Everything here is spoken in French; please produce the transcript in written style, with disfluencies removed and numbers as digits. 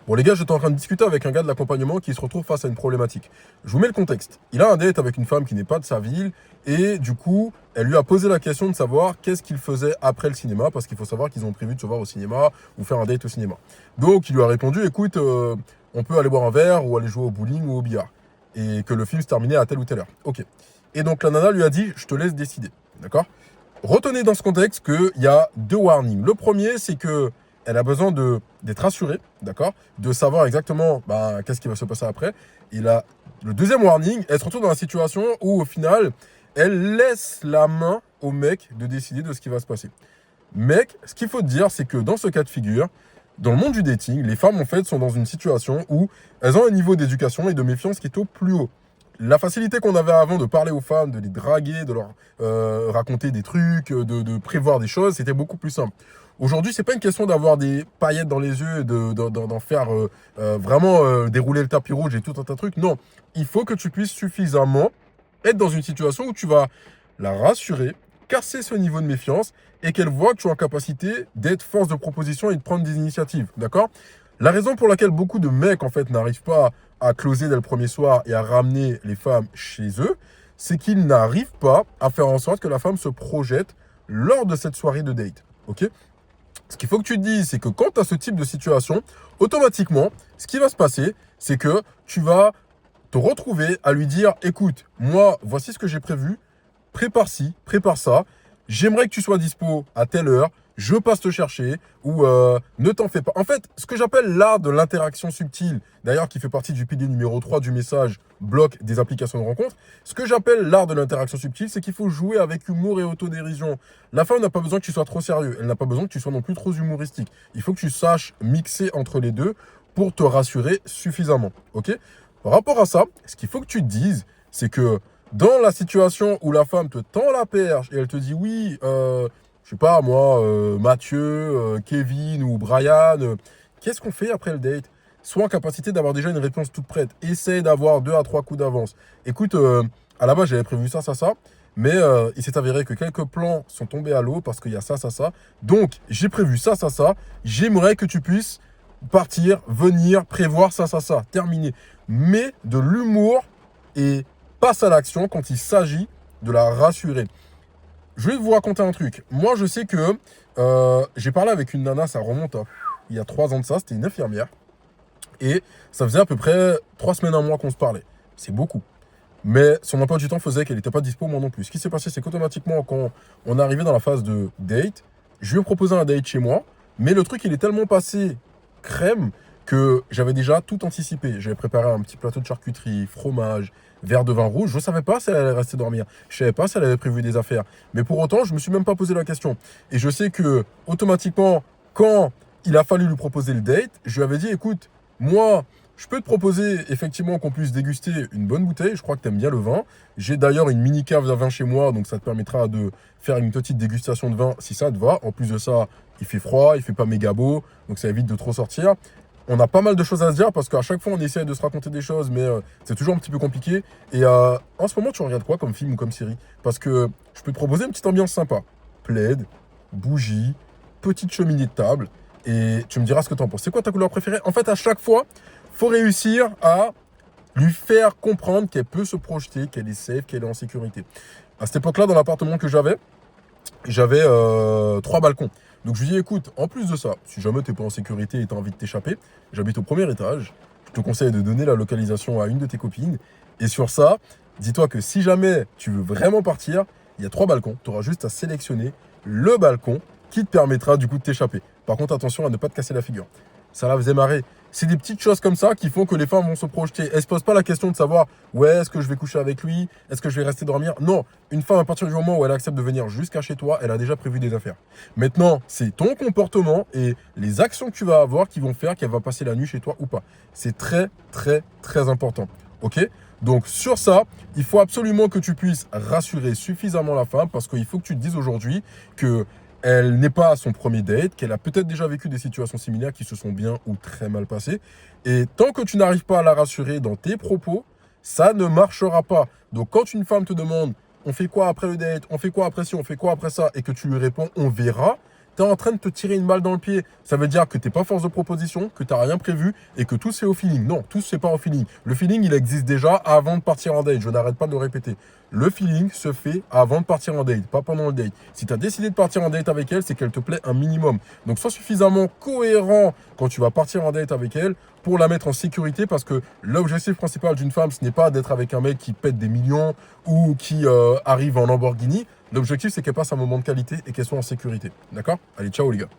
Bon, les gars, j'étais en train de discuter avec un gars de l'accompagnement qui se retrouve face à une problématique. Je vous mets le contexte. Il a un date avec une femme qui n'est pas de sa ville et du coup, elle lui a posé la question de savoir qu'est-ce qu'il faisait après le cinéma parce qu'il faut savoir qu'ils ont prévu de se voir au cinéma ou faire un date au cinéma. Donc, il lui a répondu, écoute, on peut aller boire un verre ou aller jouer au bowling ou au billard et que le film se terminait à telle ou telle heure. Ok. Et donc, la nana lui a dit, je te laisse décider. D'accord? Retenez dans ce contexte qu'il y a deux warnings. Le premier, c'est que elle a besoin d'être rassurée, d'accord, de savoir exactement qu'est-ce qui va se passer après. Et là, le deuxième warning, elle se retrouve dans la situation où, au final, elle laisse la main au mec de décider de ce qui va se passer. Mec, ce qu'il faut te dire, c'est que dans ce cas de figure, dans le monde du dating, les femmes, en fait, sont dans une situation où elles ont un niveau d'éducation et de méfiance qui est au plus haut. La facilité qu'on avait avant de parler aux femmes, de les draguer, de leur raconter des trucs, de prévoir des choses, c'était beaucoup plus simple. Aujourd'hui, c'est pas une question d'avoir des paillettes dans les yeux et d'en faire vraiment dérouler le tapis rouge et tout un tas de trucs. Non, il faut que tu puisses suffisamment être dans une situation où tu vas la rassurer, casser ce niveau de méfiance et qu'elle voit que tu es en capacité d'être force de proposition et de prendre des initiatives. D'accord? La raison pour laquelle beaucoup de mecs, en fait, n'arrivent pas à closer dès le premier soir et à ramener les femmes chez eux, c'est qu'ils n'arrivent pas à faire en sorte que la femme se projette lors de cette soirée de date. Ok? Ce qu'il faut que tu te dises, c'est que quand tu as ce type de situation, automatiquement, ce qui va se passer, c'est que tu vas te retrouver à lui dire, écoute, moi, voici ce que j'ai prévu, prépare ci, prépare ça, j'aimerais que tu sois dispo à telle heure, je passe te chercher, ou ne t'en fais pas. En fait, ce que j'appelle l'art de l'interaction subtile, d'ailleurs qui fait partie du pilier numéro 3 du message bloc des applications de rencontre, ce que j'appelle l'art de l'interaction subtile, c'est qu'il faut jouer avec humour et autodérision. La femme n'a pas besoin que tu sois trop sérieux, elle n'a pas besoin que tu sois non plus trop humoristique. Il faut que tu saches mixer entre les deux pour te rassurer suffisamment. Ok? Par rapport à ça, ce qu'il faut que tu te dises, c'est que dans la situation où la femme te tend la perche et elle te dit oui, je sais pas moi, Mathieu, Kevin ou Brian, qu'est-ce qu'on fait après le date? Sois en capacité d'avoir déjà une réponse toute prête. Essaye d'avoir 2 à 3 coups d'avance. Écoute, à la base j'avais prévu ça, mais il s'est avéré que quelques plans sont tombés à l'eau parce qu'il y a ça. Donc j'ai prévu ça. J'aimerais que tu puisses partir, venir, prévoir ça. Terminé. Mais de l'humour et passe à l'action quand il s'agit de la rassurer. Je vais vous raconter un truc. Moi, je sais que j'ai parlé avec une nana, ça remonte à il y a 3 ans de ça, c'était une infirmière. Et ça faisait à peu près 3 semaines, un mois qu'on se parlait. C'est beaucoup. Mais son emploi du temps faisait qu'elle n'était pas dispo, moi non plus. Ce qui s'est passé, c'est qu'automatiquement, quand on est arrivé dans la phase de date, je lui ai proposé un date chez moi. Mais le truc, il est tellement passé crème que j'avais déjà tout anticipé. J'avais préparé un petit plateau de charcuterie, fromage, verre de vin rouge. Je ne savais pas si elle allait rester dormir. Je ne savais pas si elle avait prévu des affaires. Mais pour autant, je ne me suis même pas posé la question. Et je sais que, automatiquement, quand il a fallu lui proposer le date, je lui avais dit, écoute, moi, je peux te proposer effectivement qu'on puisse déguster une bonne bouteille. Je crois que tu aimes bien le vin. J'ai d'ailleurs une mini cave à vin chez moi, donc ça te permettra de faire une petite dégustation de vin si ça te va. En plus de ça, il fait froid, il fait pas méga beau, donc ça évite de trop sortir. On a pas mal de choses à se dire parce qu'à chaque fois on essaie de se raconter des choses, mais c'est toujours un petit peu compliqué. Et en ce moment, tu regardes quoi comme film ou comme série? Parce que je peux te proposer une petite ambiance sympa. Plaid, bougie, petite cheminée de table. Et tu me diras ce que tu en penses. C'est quoi ta couleur préférée? En fait, à chaque fois, faut réussir à lui faire comprendre qu'elle peut se projeter, qu'elle est safe, qu'elle est en sécurité. À cette époque-là, dans l'appartement que j'avais 3 balcons. Donc je lui dis, écoute, en plus de ça, si jamais tu n'es pas en sécurité et tu as envie de t'échapper, j'habite au premier étage. Je te conseille de donner la localisation à une de tes copines. Et sur ça, dis-toi que si jamais tu veux vraiment partir, il y a 3 balcons. Tu auras juste à sélectionner le balcon qui te permettra du coup de t'échapper. Par contre, attention à ne pas te casser la figure. Ça la faisait marrer. C'est des petites choses comme ça qui font que les femmes vont se projeter. Elles ne se posent pas la question de savoir, ouais, est-ce que je vais coucher avec lui? Est-ce que je vais rester dormir? Non, une femme, à partir du moment où elle accepte de venir jusqu'à chez toi, elle a déjà prévu des affaires. Maintenant, c'est ton comportement et les actions que tu vas avoir qui vont faire qu'elle va passer la nuit chez toi ou pas. C'est très, très, très important. Ok? Donc sur ça, il faut absolument que tu puisses rassurer suffisamment la femme parce qu'il faut que tu te dises aujourd'hui que elle n'est pas à son premier date, qu'elle a peut-être déjà vécu des situations similaires qui se sont bien ou très mal passées. Et tant que tu n'arrives pas à la rassurer dans tes propos, ça ne marchera pas. Donc quand une femme te demande, on fait quoi après le date, on fait quoi après ci, on fait quoi après ça, et que tu lui réponds, on verra, tu es en train de te tirer une balle dans le pied. Ça veut dire que tu n'es pas force de proposition, que tu n'as rien prévu et que tout c'est au feeling. Non, tout c'est pas au feeling. Le feeling, il existe déjà avant de partir en date. Je n'arrête pas de le répéter. Le feeling se fait avant de partir en date, pas pendant le date. Si tu as décidé de partir en date avec elle, c'est qu'elle te plaît un minimum. Donc sois suffisamment cohérent quand tu vas partir en date avec elle pour la mettre en sécurité, parce que l'objectif principal d'une femme, ce n'est pas d'être avec un mec qui pète des millions ou qui arrive en Lamborghini. L'objectif, c'est qu'elle passe un moment de qualité et qu'elle soit en sécurité. D'accord? Allez, ciao les gars.